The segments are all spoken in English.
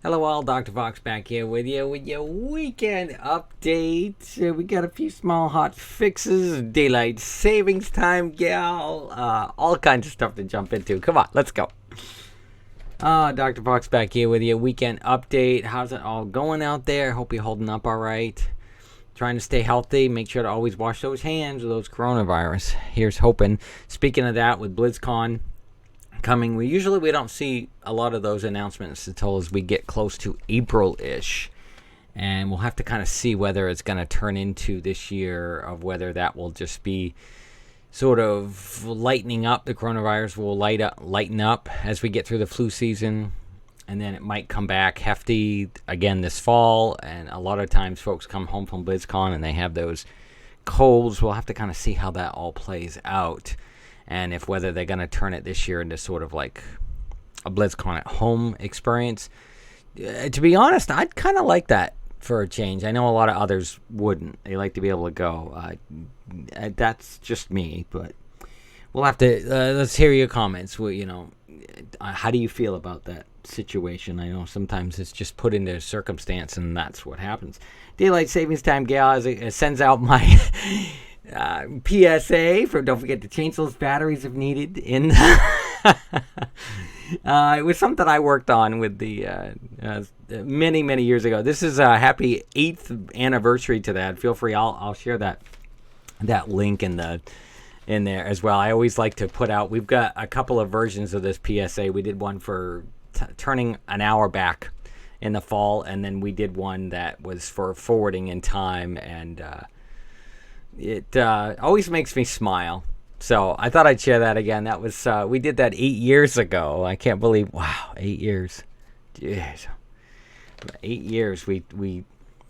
Hello all, Dr. Fox back here with your weekend update. We got a few small hot fixes, daylight savings time, gal, all kinds of stuff to jump into. Come on, let's go. Dr. Fox back here with your weekend update. How's it all going out there? Hope you're holding up all right. Trying to stay healthy. Make sure to always wash those hands with those coronavirus. Here's hoping. Speaking of that, with BlizzCon coming, we don't see a lot of those announcements until as we get close to April-ish, and we'll have to kind of see whether it's going to turn into this year, of whether that will just be sort of lightening up. The coronavirus will lighten up as we get through the flu season, and then it might come back hefty again this fall. And a lot of times folks come home from BlizzCon and they have those colds. We'll have to kind of see how that all plays out, and if whether they're going to turn it this year into sort of like a BlizzCon at home experience. To be honest, I'd kind of like that for a change. I know a lot of others wouldn't. They like to be able to go. That's just me, but we'll have to, let's hear your comments. Well, how do you feel about that situation? I know sometimes it's just put into circumstance, and that's what happens. Daylight savings time, gal, it sends out my PSA for don't forget to change those batteries if needed. It was something I worked on with the many years ago. This is a happy 8th anniversary to that. Feel free, I'll share that link in there as well. I always like to put out, we've got a couple of versions of this PSA. We did one for turning an hour back in the fall, and then we did one that was for forwarding in time, and it always makes me smile. So I thought I'd share that again. That was we did that 8 years ago. I can't believe, wow, 8 years. Jeez. 8 years we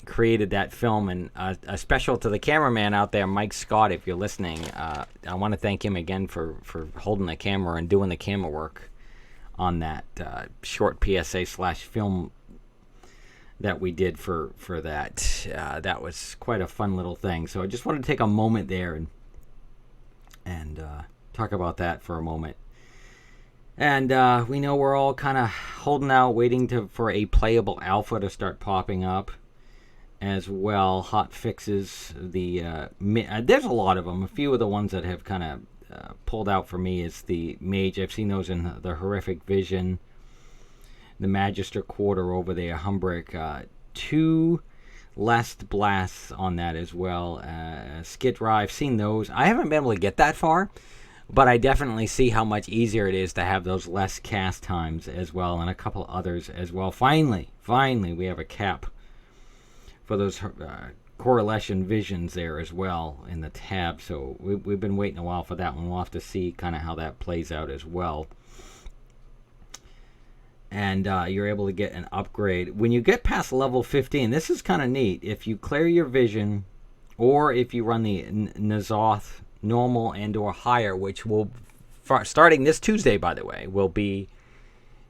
created that film, and a special to the cameraman out there, Mike Scott, if you're listening. I want to thank him again for holding the camera and doing the camera work on that short PSA/film that we did for that. That was quite a fun little thing. So I just wanted to take a moment there and talk about that for a moment. And we know we're all kind of holding out, waiting for a playable alpha to start popping up as well. Hot fixes. There's a lot of them. A few of the ones that have kind of pulled out for me is the Mage. I've seen those in the Horrific Vision, the Magister Quarter over there, Humbrick. 2 last blasts on that as well. Skitra, I've seen those. I haven't been able to get that far, but I definitely see how much easier it is to have those less cast times as well, and a couple others as well. Finally, we have a cap for those correlation visions there as well in the tab. So we've been waiting a while for that one. We'll have to see kind of how that plays out as well. And you're able to get an upgrade when you get past level 15. This is kind of neat. If you clear your vision, or if you run the N'Zoth normal and or higher, which will, starting this Tuesday, by the way, will be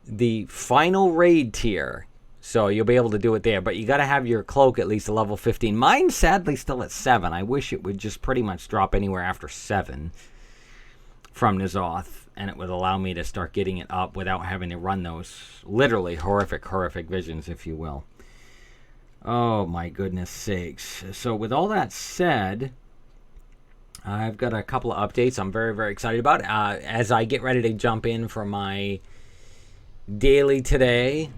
the final raid tier. So you'll be able to do it there, but you got to have your cloak at least a level 15. Mine's sadly still at 7. I wish it would just pretty much drop anywhere after 7 from N'Zoth, and it would allow me to start getting it up without having to run those literally horrific visions, if you will. Oh my goodness sakes. So with all that said, I've got a couple of updates I'm very excited about. As I get ready to jump in for my daily today,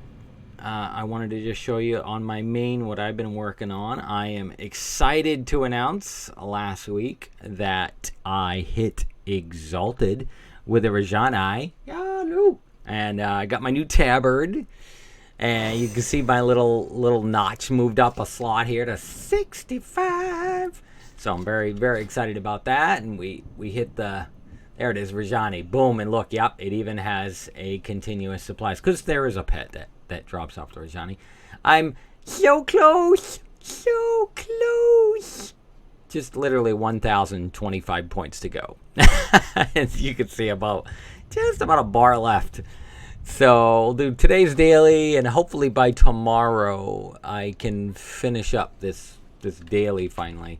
I wanted to just show you on my main what I've been working on. I am excited to announce last week that I hit Exalted with a Rajani. And I got my new tabard, and you can see my little notch moved up a slot here to 65. So I'm very excited about that. And we hit there it is, Rajani. Boom, and look, yep, it even has a continuous supplies, because there is a pet that drops off the Rajani. I'm so close. Just literally 1,025 points to go. As you can see, just about a bar left. So we'll do today's daily, and hopefully by tomorrow I can finish up this daily finally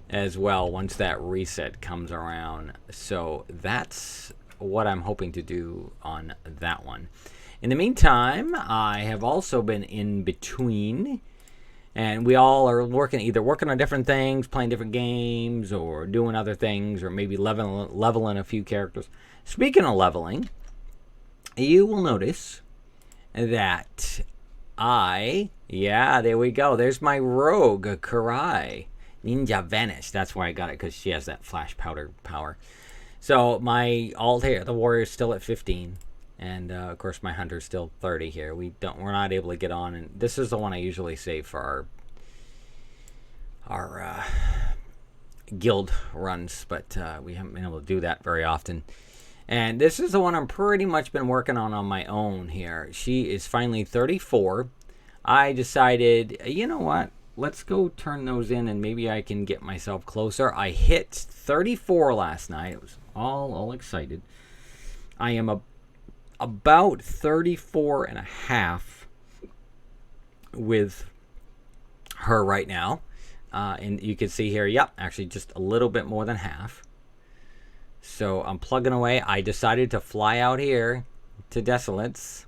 as well, once that reset comes around. So that's what I'm hoping to do on that one. In the meantime, I have also been in between, and we all are either working on different things, playing different games, or doing other things, or maybe leveling a few characters. Speaking of leveling, you will notice that there we go. There's my rogue, Karai. Ninja Vanish. That's why I got it, because she has that flash powder power. So my alt here, the warrior is still at 15. And of course my hunter's still 30 here. We're not able to get on, and this is the one I usually save for our guild runs, but we haven't been able to do that very often. And this is the one I'm pretty much been working on my own here. She is finally 34. I decided, you know what? Let's go turn those in, and maybe I can get myself closer. I hit 34 last night. I was all excited. I am about 34 and a half with her right now. And you can see here, yep, actually just a little bit more than half. So I'm plugging away. I decided to fly out here to Desolates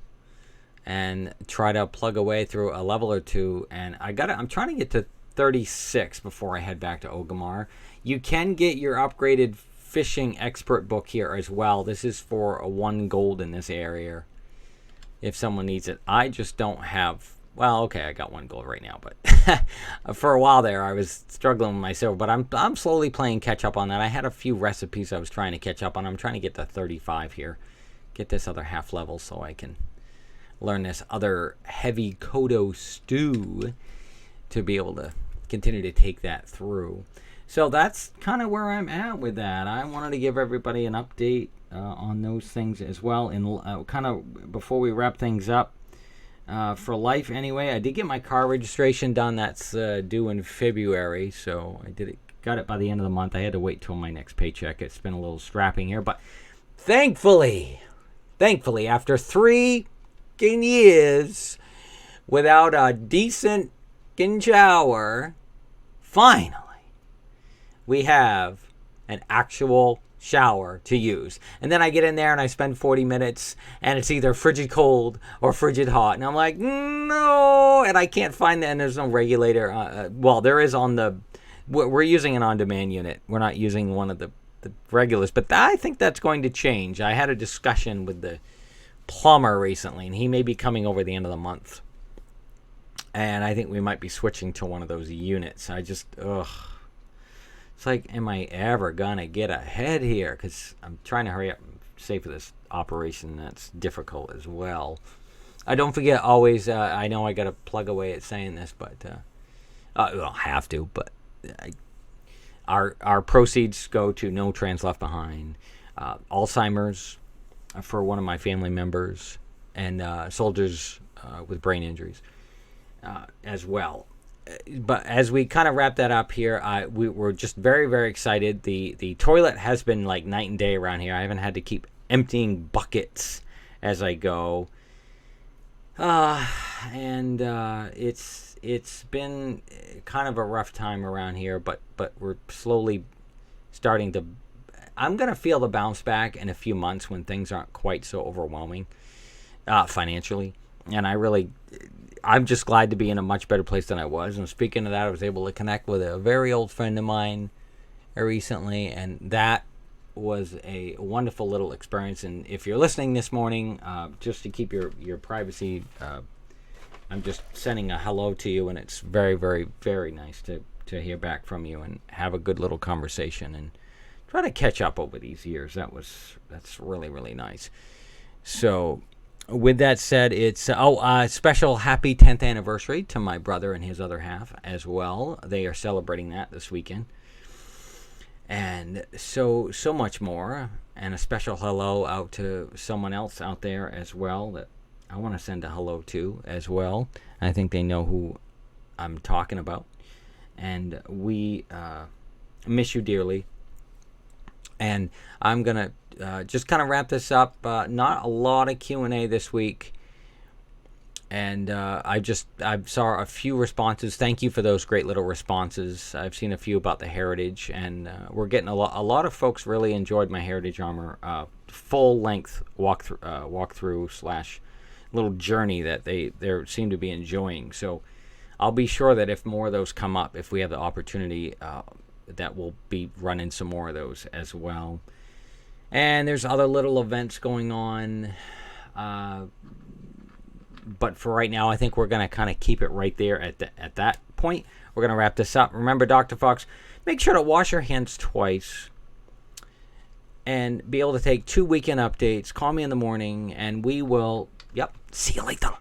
and try to plug away through a level or two. And I'm trying to get to 36 before I head back to Orgrimmar. You can get your upgraded fishing expert book here as well. This is for 1 gold in this area if someone needs it. I just don't have, well, okay, I got 1 gold right now, but for a while there I was struggling with my silver, but I'm slowly playing catch up on that. I had a few recipes I was trying to catch up on. I'm trying to get to 35 here, get this other half level so I can learn this other heavy Kodo stew to be able to continue to take that through. So that's kind of where I'm at with that. I wanted to give everybody an update on those things as well. And kind of before we wrap things up, for life anyway, I did get my car registration done. That's due in February, so I got it by the end of the month. I had to wait till my next paycheck. It's been a little strapping here, but thankfully, after 3 years without a decent shower, finally we have an actual shower to use. And then I get in there and I spend 40 minutes and it's either frigid cold or frigid hot, and I'm like, no, and I can't find that, and there's no regulator. Well, there is on the, we're using an on-demand unit. We're not using one of the regulars, but I think that's going to change. I had a discussion with the plumber recently, and he may be coming over the end of the month, and I think we might be switching to one of those units. It's like, am I ever gonna get ahead here? Because I'm trying to hurry up and save for this operation that's difficult as well. I don't forget always, I know I gotta plug away at saying this, but I don't have to, but our proceeds go to No Trans Left Behind, Alzheimer's for one of my family members, and soldiers with brain injuries as well. But as we kind of wrap that up here, we're just very, very excited. The toilet has been like night and day around here. I haven't had to keep emptying buckets as I go. And it's been kind of a rough time around here, but we're slowly starting to, I'm going to feel the bounce back in a few months when things aren't quite so overwhelming financially. And I'm just glad to be in a much better place than I was. And speaking of that, I was able to connect with a very old friend of mine recently, and that was a wonderful little experience. And if you're listening this morning, just to keep your privacy, I'm just sending a hello to you, and it's very, very, very nice to hear back from you and have a good little conversation and try to catch up over these years. That's really, really nice. So with that said, it's special happy 10th anniversary to my brother and his other half as well. They are celebrating that this weekend. And so much more. And a special hello out to someone else out there as well that I want to send a hello to as well. I think they know who I'm talking about. And we miss you dearly. And I'm going to just kind of wrap this up. Not a lot of Q&A this week. And I saw a few responses. Thank you for those great little responses. I've seen a few about the heritage, and we're getting a lot of folks really enjoyed my heritage armor full length walkthrough / little journey that they seem to be enjoying. So I'll be sure that if more of those come up, if we have the opportunity, that we'll be running some more of those as well. And there's other little events going on. But for right now, I think we're going to kind of keep it right there at that point. We're going to wrap this up. Remember, Dr. Fox, make sure to wash your hands twice and be able to take 2 weekend updates. Call me in the morning, and we will, see you later.